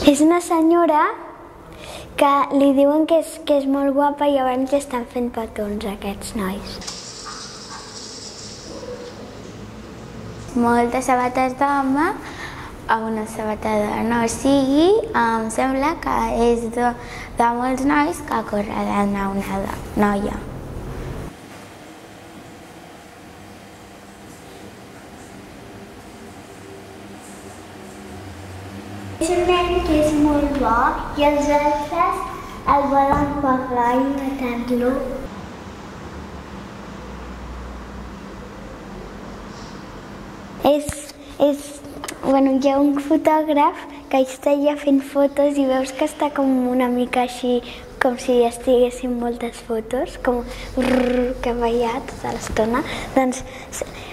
És una senyora que li diuen que és molt guapa i llavors estan fent petons aquests nois. Moltes sabates d'home a una sabata de dona, o sigui, em sembla que és de molts nois que corre d'anar una noia. És un nen que és molt bo i els altres el volen pegar i matar-lo. Hi ha un fotògraf que està allà fent fotos i veus que està com una mica així, com si estiguessin moltes fotos, com cap allà tota l'estona. Doncs,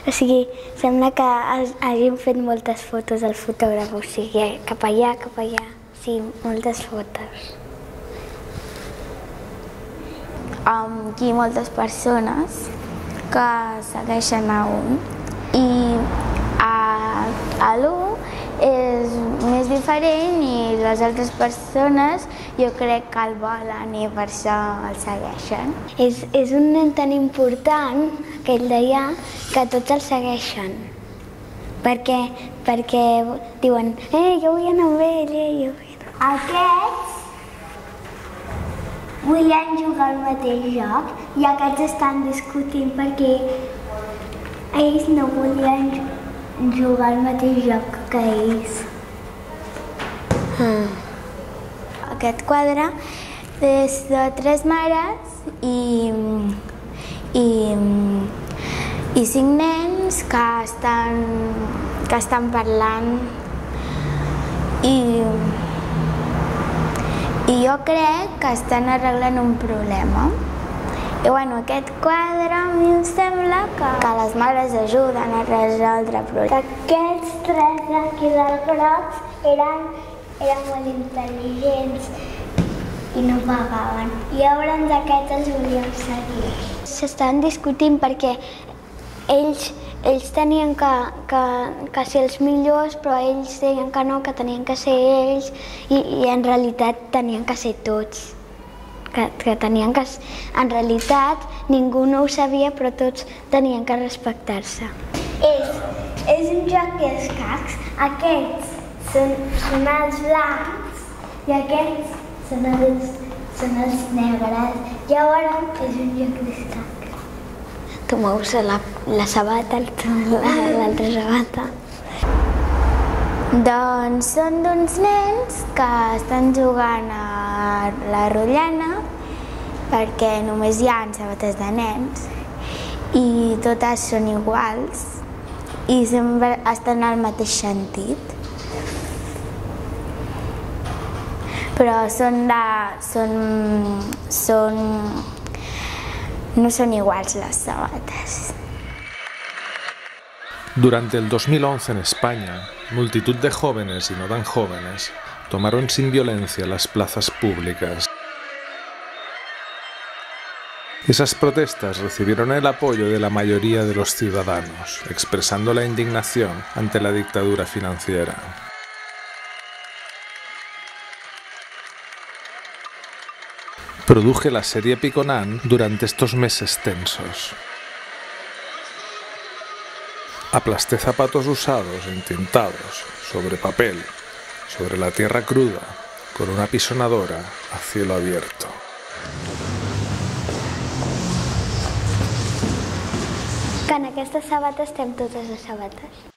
o sigui, sembla que hagin fet moltes fotos al fotògraf, o sigui, cap allà, sí, moltes fotos. Aquí hi ha moltes persones que segueixen a un i a l'un és més diferent i les altres persones jo crec que el volen i per això el segueixen. És un nen tan important, aquell d'allà, que tots el segueixen. Perquè diuen, jo vull anar amb ell, jo vull anar. Aquests volien jugar al mateix joc i aquests estan discutint perquè ells no volien jugar al mateix joc que ells. Aquest quadre és de 3 mares i 5 nens que estan parlant i jo crec que estan arreglant un problema. I aquest quadre a mi em sembla que les mares ajuden a resoldre problemes. Aquests 3 d'aquí del grocs eren molt intel·ligents i no pagaven. I llavors aquests els volien seguir. S'estan discutint perquè ells tenien que ser els millors, però ells deien que no, que tenien que ser ells i en realitat tenien que ser tots. En realitat ningú no ho sabia, però tots tenien que respectar-se. És un joc d'escacs. Aquests són els blancs i aquests són els negres. Llavors és un joc d'escacs. Tu mous la sabata, l'altra sabata. Doncs són d'uns nens que estan jugant a la rotllana perquè només hi ha sabates de nens i totes són iguals i sempre estan al mateix sentit. Però no son iguals las sabatas. Durante el 2011 en España, multitud de jóvenes y no tan jóvenes tomaron sin violencia las plazas públicas. Esas protestas recibieron el apoyo de la mayoría de los ciudadanos, expresando la indignación ante la dictadura financiera. Produje la serie Piconán durante estos meses tensos. Aplasté zapatos usados, entintados, sobre papel, sobre la tierra cruda, con una pisonadora a cielo abierto. Que en aquestes sabates estem totes les sabates.